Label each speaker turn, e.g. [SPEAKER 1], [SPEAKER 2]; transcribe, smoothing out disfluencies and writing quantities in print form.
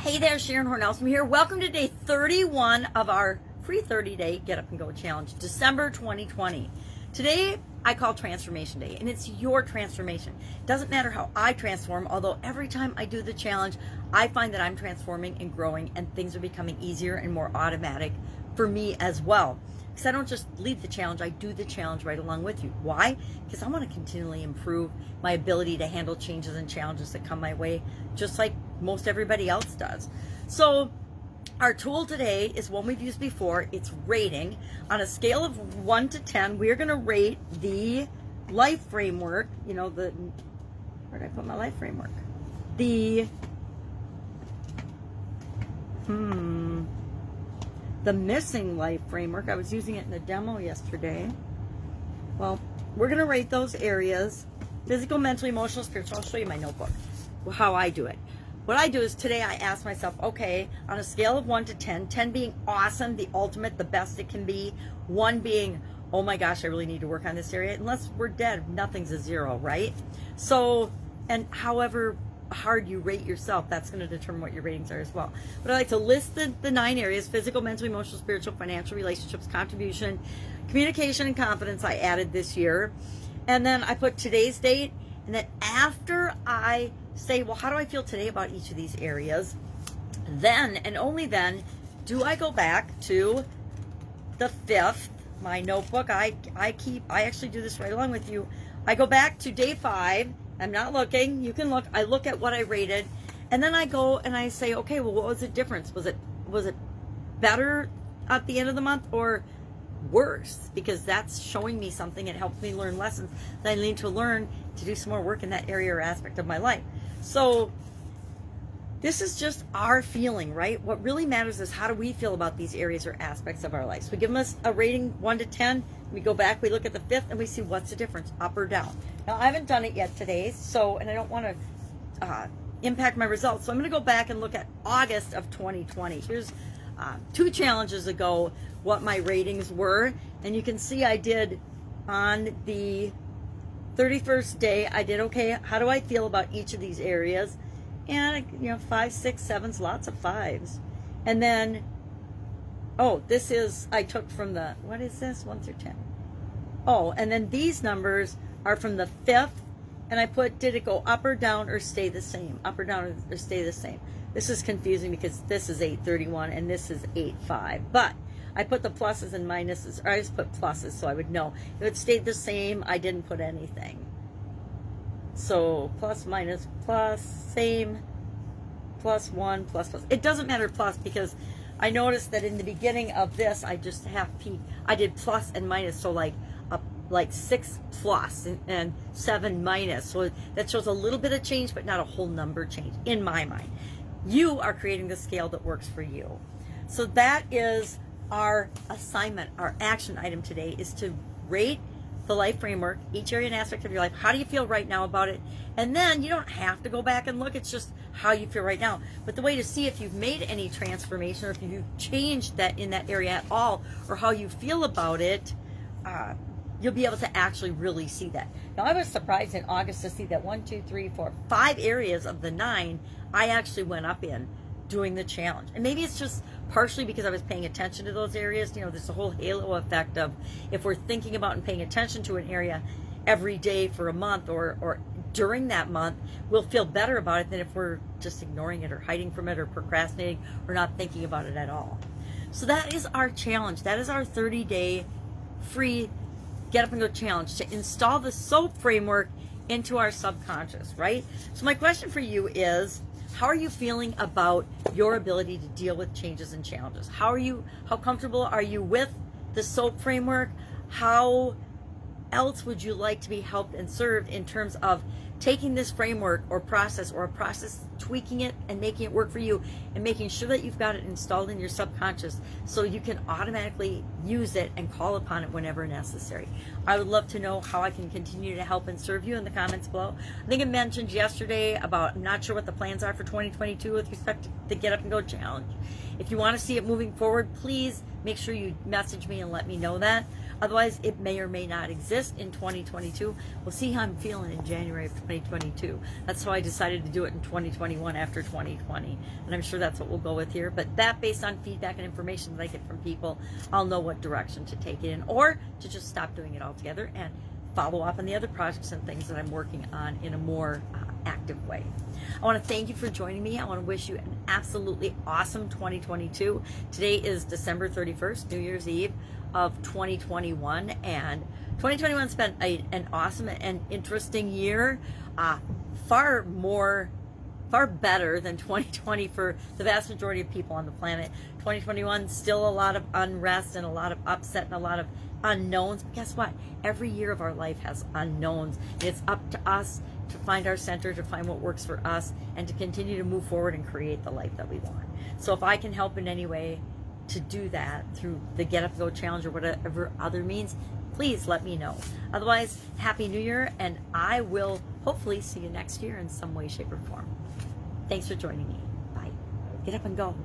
[SPEAKER 1] Hey there, Sharon Horne-Ellstrom here. Welcome to day 31 of our free 30-day Get Up and Go challenge, December 2020. Today, I call Transformation Day, and it's your transformation. It doesn't matter how I transform, although every time I do the challenge, I find that I'm transforming and growing, and things are becoming easier and more automatic for me as well. Because I don't just lead the challenge, I do the challenge right along with you. Why? Because I want to continually improve my ability to handle changes and challenges that come my way, just like most everybody else does. So our tool today is one we've used before. It's rating. On a scale of 1 to 10, we're going to rate the life framework. You know, where did I put my life framework? The missing life framework. I was using it in the demo yesterday. Well, we're going to rate those areas: physical, mental, emotional, spiritual. I'll show you my notebook, how I do it. What I do is today I ask myself, okay, on a scale of 1 to 10, 10 being awesome, the ultimate, the best it can be, 1 being, oh my gosh, I really need to work on this area. Unless we're dead, nothing's a 0, right? So, and however hard you rate yourself, that's going to determine what your ratings are as well. But I like to list the 9 areas: physical, mental, emotional, spiritual, financial, relationships, contribution, communication, and confidence. I added this year. And then I put today's date. And then after I say, well, how do I feel today about each of these areas? Then, and only then, do I go back to the 5th, my notebook. I actually do this right along with you. I go back to day 5. I'm not looking. You can look. I look at what I rated. And then I go and I say, okay, well, what was the difference? Was it better at the end of the month or worse? Because that's showing me something. It helps me learn lessons that I need to learn to do some more work in that area or aspect of my life. So this is just our feeling, right? What really matters is how do we feel about these areas or aspects of our life. So we give them a rating 1 to 10. We go back, we look at the 5th, and we see what's the difference, up or down. Now, I haven't done it yet today, and I don't want to impact my results. So I'm going to go back and look at August of 2020. Here's 2 challenges ago what my ratings were. And you can see I did on the 31st day, I did, okay, how do I feel about each of these areas? And, 5, 6, 7's, lots of 5s. And then, this is, I took from the, what is this, 1 through 10? Oh, and then these numbers are from the 5th, and I put, did it go up or down or stay the same? Up or down or stay the same? This is confusing because this is 831 and this is 85. But I put the pluses and minuses, or I just put pluses so I would know. If it stayed the same, I didn't put anything. So plus, minus, plus, same, plus 1, plus. It doesn't matter plus because I noticed that in the beginning of this, I just I did plus and minus, so like 6 plus and 7 minus. So that shows a little bit of change, but not a whole number change in my mind. You are creating the scale that works for you. So that is our assignment, our action item today, is to rate the life framework, each area and aspect of your life. How do you feel right now about it? And then you don't have to go back and look. It's just how you feel right now. But the way to see if you've made any transformation or if you've changed that in that area at all or how you feel about it, you'll be able to actually really see that. Now, I was surprised in August to see that 1, 2, 3, 4, 5 areas of the 9 I actually went up in doing the challenge. And maybe it's just partially because I was paying attention to those areas. There's a whole halo effect of if we're thinking about and paying attention to an area every day for a month or during that month, we'll feel better about it than if we're just ignoring it or hiding from it or procrastinating or not thinking about it at all. So that is our challenge. That is our 30-day free Get Up and Go challenge, to install the SOAP framework into our subconscious, right? So my question for you is, how are you feeling about your ability to deal with changes and challenges? How comfortable are you with the SOAP framework? How else would you like to be helped and served in terms of taking this framework or a process, tweaking it and making it work for you and making sure that you've got it installed in your subconscious so you can automatically use it and call upon it whenever necessary? I would love to know how I can continue to help and serve you in the comments below. I think I mentioned yesterday about I'm not sure what the plans are for 2022 with respect to the Get Up and Go challenge. If you want to see it moving forward, please make sure you message me and let me know that. Otherwise, it may or may not exist in 2022. We'll see how I'm feeling in January of 2022. That's how I decided to do it in 2020. 2021 after 2020. And I'm sure that's what we'll go with here. But that, based on feedback and information that I get from people, I'll know what direction to take it in, or to just stop doing it altogether and follow up on the other projects and things that I'm working on in a more active way. I want to thank you for joining me. I want to wish you an absolutely awesome 2022. Today is December 31st, New Year's Eve of 2021, and 2021's been an awesome and interesting year, far better than 2020 for the vast majority of people on the planet. 2021, still a lot of unrest and a lot of upset and a lot of unknowns. But guess what? Every year of our life has unknowns. It's up to us to find our center, to find what works for us, and to continue to move forward and create the life that we want. So if I can help in any way to do that through the Get Up Go Challenge or whatever other means, please let me know. Otherwise, Happy New Year, and I will hopefully see you next year in some way, shape, or form. Thanks for joining me. Bye. Get up and go.